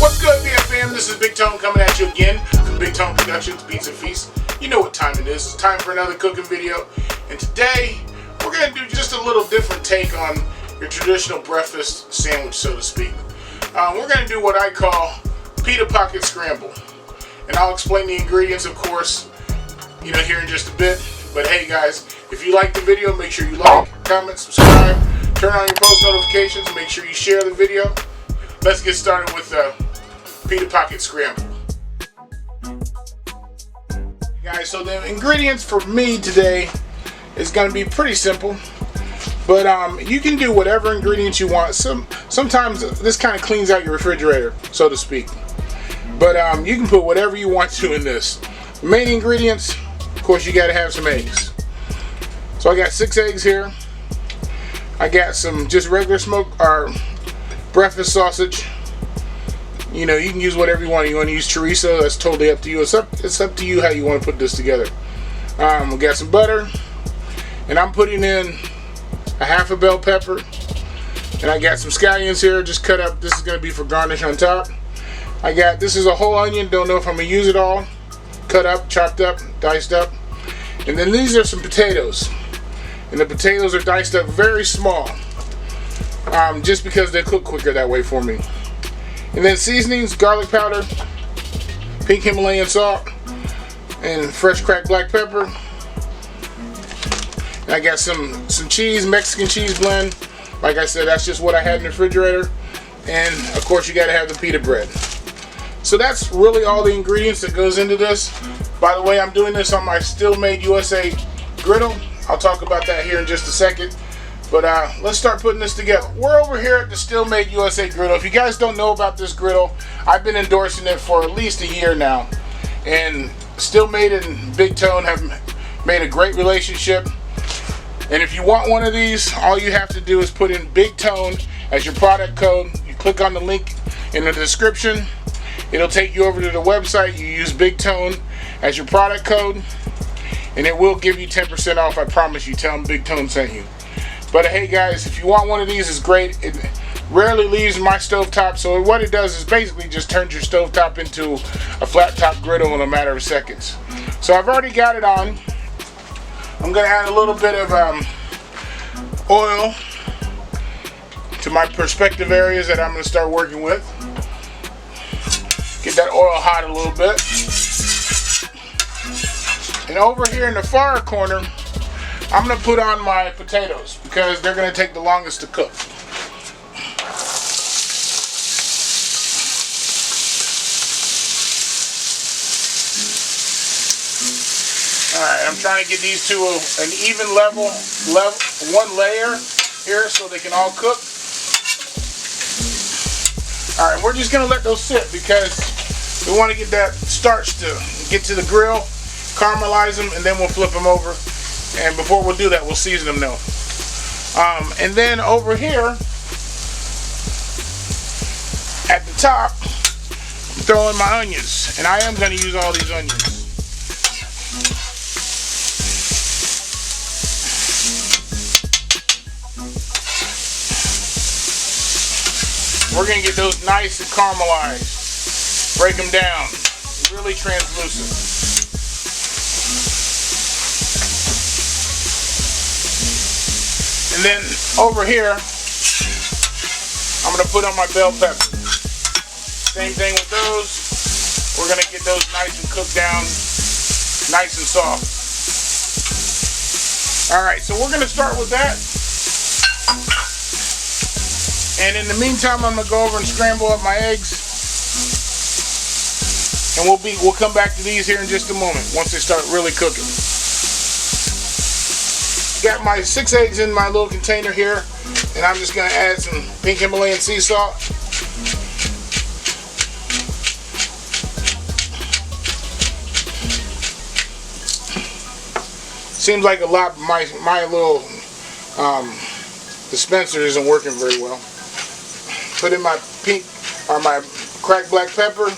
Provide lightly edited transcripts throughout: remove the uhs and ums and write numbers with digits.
What's good, BFM? This is Big Tone coming at you again from Big Tone Productions Pizza Feast. You know what time it is. It's time for another cooking video. And today, we're going to do just a little different take on your traditional breakfast sandwich, so to speak. We're going to do what I call Pita Pocket Scramble. And I'll explain the ingredients, of course, here in just a bit. But hey guys, if you like the video, make sure you like, comment, subscribe, turn on your post notifications, make sure you share the video. Let's get started with Pita Pocket Scramble. Guys, so the ingredients for me today is going to be pretty simple, but you can do whatever ingredients you want. Sometimes this kind of cleans out your refrigerator, so to speak, but you can put whatever you want to in this. The main ingredients, of course, you got to have some eggs. So I got 6 eggs here. I got some just regular smoked or breakfast sausage. You can use whatever you want. You want to use chorizo, that's totally up to you. It's up to you how you want to put this together. We got some butter, and I'm putting in a half a bell pepper, and I got some scallions here just cut up. This is going to be for garnish on top. This is a whole onion, don't know if I'm going to use it all. Cut up, chopped up, diced up. And then these are some potatoes, and the potatoes are diced up very small, just because they cook quicker that way for me. And then seasonings, garlic powder, pink Himalayan salt, and fresh cracked black pepper. And I got some cheese, Mexican cheese blend. Like I said, that's just what I had in the refrigerator. And of course you gotta have the pita bread. So that's really all the ingredients that goes into this. By the way, I'm doing this on my Steelmadeusa griddle. I'll talk about that here in just a second. But let's start putting this together. We're over here at the Steelmadeusa griddle. If you guys don't know about this griddle, I've been endorsing it for at least a year now. And Steelmade and Big Tone have made a great relationship. And if you want one of these, all you have to do is put in Big Tone as your product code. You click on the link in the description. It'll take you over to the website. You use Big Tone as your product code, and it will give you 10% off. I promise you. Tell them Big Tone sent you. But hey guys, if you want one of these, it's great. It rarely leaves my stovetop, so what it does is basically just turns your stovetop into a flat top griddle in a matter of seconds. So I've already got it on. I'm going to add a little bit of oil to my perspective areas that I'm going to start working with. Get that oil hot a little bit. And over here in the far corner, I'm going to put on my potatoes because they're going to take the longest to cook. Alright, I'm trying to get these to an even level, one layer here so they can all cook. Alright, we're just going to let those sit because we want to get that starch to get to the grill, caramelize them, and then we'll flip them over. And before we'll do that, we'll season them now. And then over here, at the top, I'm throwing my onions. And I am going to use all these onions. We're going to get those nice and caramelized. Break them down. Really translucent. And then over here, I'm going to put on my bell pepper. Same thing with those. We're going to get those nice and cooked down, nice and soft. Alright, so we're going to start with that. And in the meantime, I'm going to go over and scramble up my eggs. And we'll come back to these here in just a moment once they start really cooking. Got my 6 eggs in my little container here, and I'm just going to add some pink Himalayan sea salt. Seems like a lot. My little dispenser isn't working very well. Put in my pink or my cracked black pepper.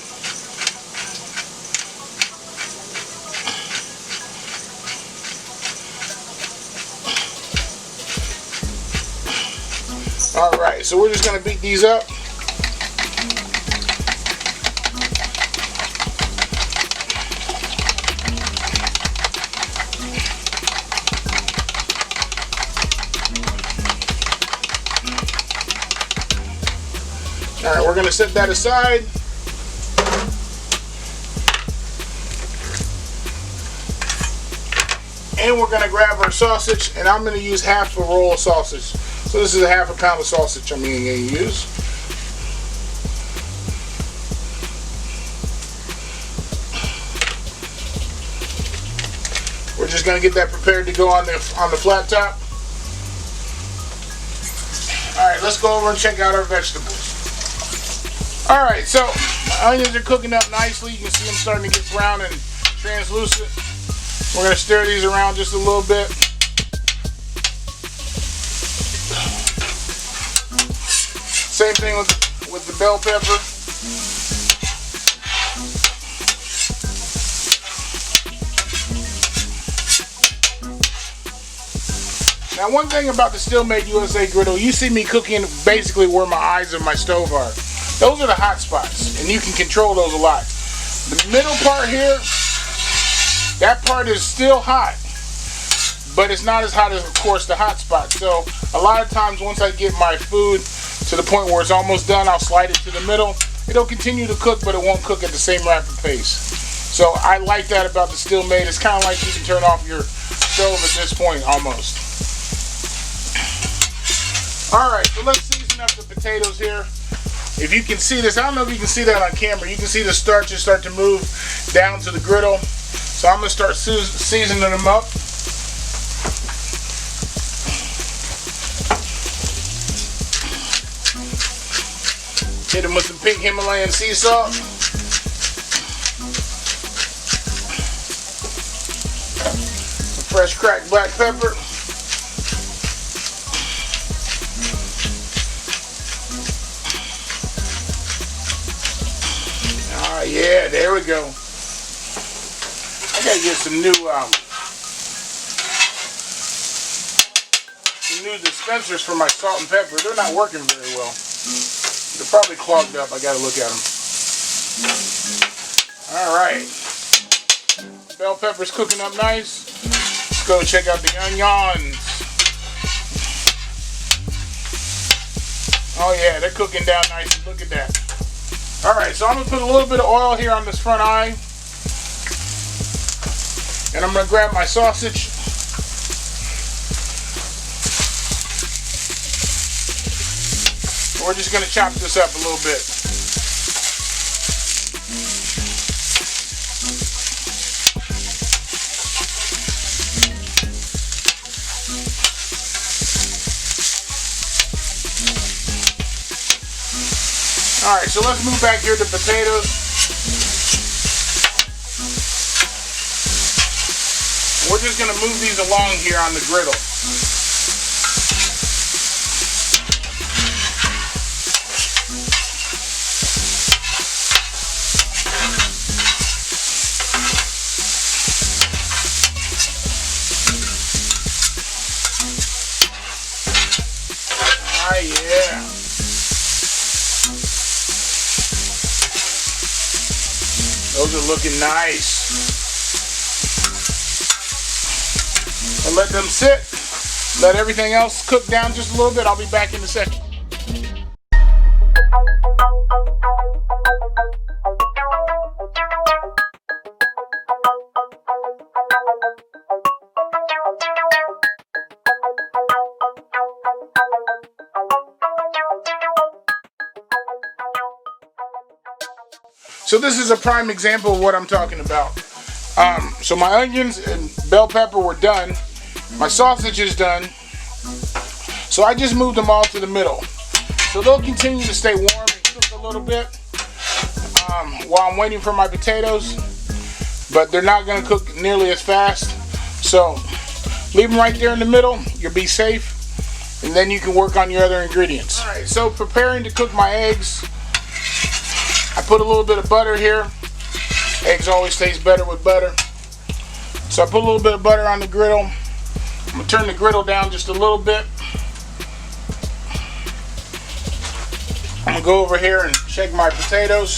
Alright, so we're just going to beat these up. going to set that aside. And we're going to grab our sausage, and I'm going to use half a roll of sausage. So this is a half a pound of sausage I'm going to use. We're just going to get that prepared to go on the flat top. Alright, let's go over and check out our vegetables. Alright, so my onions are cooking up nicely. You can see them starting to get brown and translucent. We're going to stir these around just a little bit. Same thing with the bell pepper. Now, one thing about the Steelmadeusa griddle, you see me cooking basically where my eyes of my stove are. Those are the hot spots, and you can control those a lot. The middle part here, that part is still hot, but it's not as hot as, of course, the hot spot. So a lot of times once I get my food to the point where it's almost done, I'll slide it to the middle. It'll continue to cook, but it won't cook at the same rapid pace. So I like that about the Steelmade. It's kind of like you can turn off your stove at this point almost. Alright, so let's season up the potatoes here. If you can see this, I don't know if you can see that on camera. You can see the starches start to move down to the griddle. So I'm going to start seasoning them up. Hit them with some pink Himalayan sea salt. Some fresh cracked black pepper. Ah, yeah, there we go. I gotta get some new dispensers for my salt and pepper. They're not working very well. They're probably clogged up. I gotta look at them. Alright. Bell pepper's cooking up nice. Let's go check out the onions. Oh yeah, they're cooking down nice. Look at that. Alright, so I'm gonna put a little bit of oil here on this front eye. And I'm going to grab my sausage. We're just going to chop this up a little bit. Alright, so let's move back here to potatoes. We're just going to move these along here on the griddle. Ah, yeah. Those are looking nice. And let them sit. Let everything else cook down just a little bit. I'll be back in a second. So this is a prime example of what I'm talking about. So my onions and bell pepper were done. My sausage is done. So I just moved them all to the middle. So they'll continue to stay warm and cook a little bit while I'm waiting for my potatoes. But they're not going to cook nearly as fast. So leave them right there in the middle. You'll be safe. And then you can work on your other ingredients. Alright, so preparing to cook my eggs. I put a little bit of butter here. Eggs always taste better with butter. So I put a little bit of butter on the griddle. I'm going to turn the griddle down just a little bit. I'm going to go over here and check my potatoes.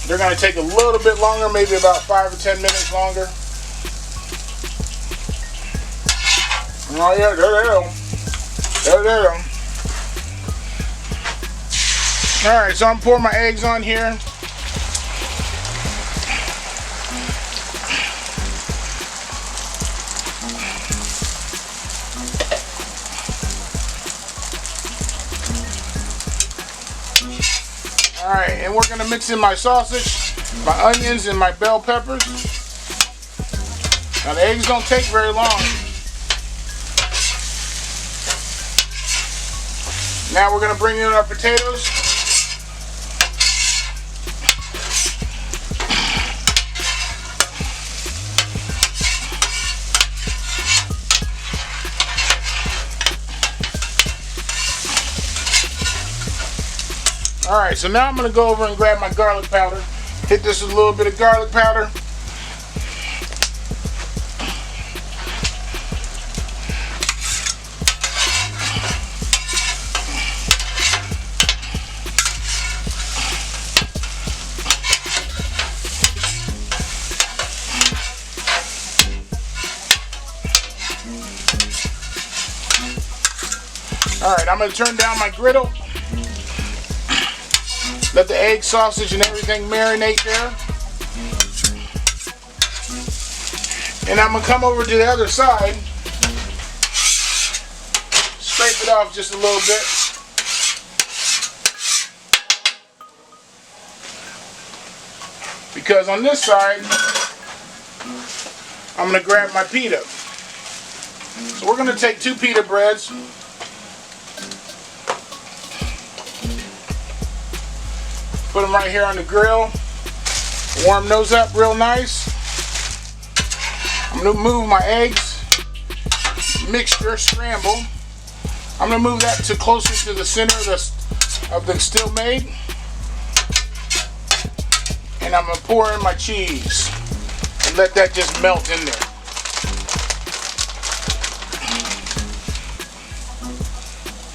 They're going to take a little bit longer, maybe about 5 or 10 minutes longer. Oh yeah, there they go. Alright, so I'm pouring my eggs on here. Alright, and we're going to mix in my sausage, my onions, and my bell peppers. Now the eggs don't take very long. Now we're going to bring in our potatoes. Alright, so now I'm going to go over and grab my garlic powder. Hit this with a little bit of garlic powder. Alright, I'm going to turn down my griddle. Let the egg, sausage, and everything marinate there. And I'm going to come over to the other side. Scrape it off just a little bit. Because on this side, I'm going to grab my pita. So we're going to take 2 pita breads. Put them right here on the grill. Warm those up real nice. I'm going to move my eggs mixture, scramble. I'm going to move that to closer to the center of the still made. And I'm going to pour in my cheese and let that just melt in there.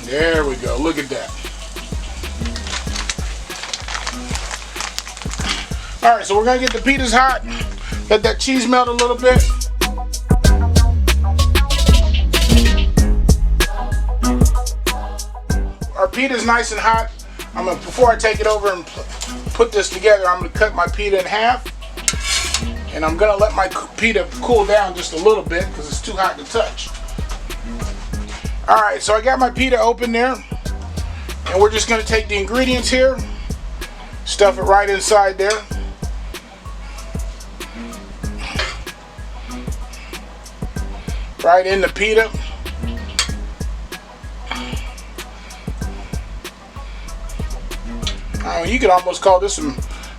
There we go. Look at that. Alright, so we're going to get the pitas hot. Let that cheese melt a little bit. Our pita's nice and hot. Before I take it over and put this together, I'm going to cut my pita in half. And I'm going to let my pita cool down just a little bit because it's too hot to touch. Alright, so I got my pita open there. And we're just going to take the ingredients here. Stuff it right inside there. Right in the pita. You could almost call this a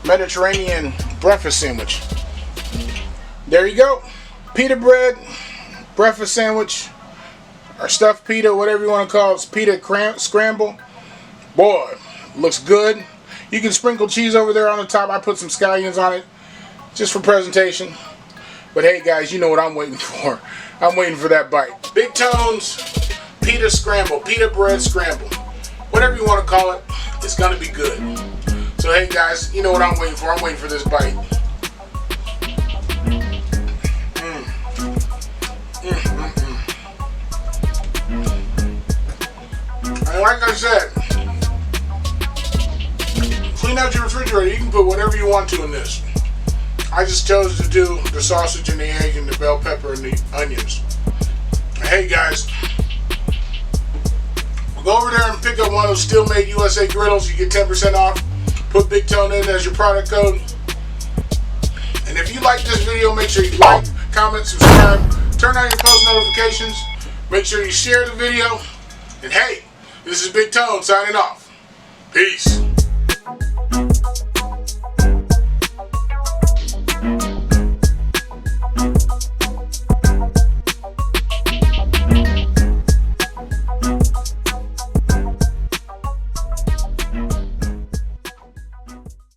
Mediterranean breakfast sandwich. There you go. Pita bread, breakfast sandwich, or stuffed pita, whatever you want to call it. It's pita scramble. Boy, looks good. You can sprinkle cheese over there on the top. I put some scallions on it just for presentation. But hey guys, you know what I'm waiting for. I'm waiting for that bite. Big Tone's Pita Scramble, Pita Bread Scramble. Whatever you want to call it, it's going to be good. So hey guys, you know what I'm waiting for. I'm waiting for this bite. And like I said, clean out your refrigerator. You can put whatever you want to in this. I just chose to do the sausage and the egg and the bell pepper and the onions. Hey guys, go over there and pick up one of those Steelmadeusa griddles. You get 10% off. Put Big Tone in as your product code. And if you like this video, make sure you like, comment, subscribe, turn on your post notifications. Make sure you share the video. And hey, this is Big Tone signing off. Peace.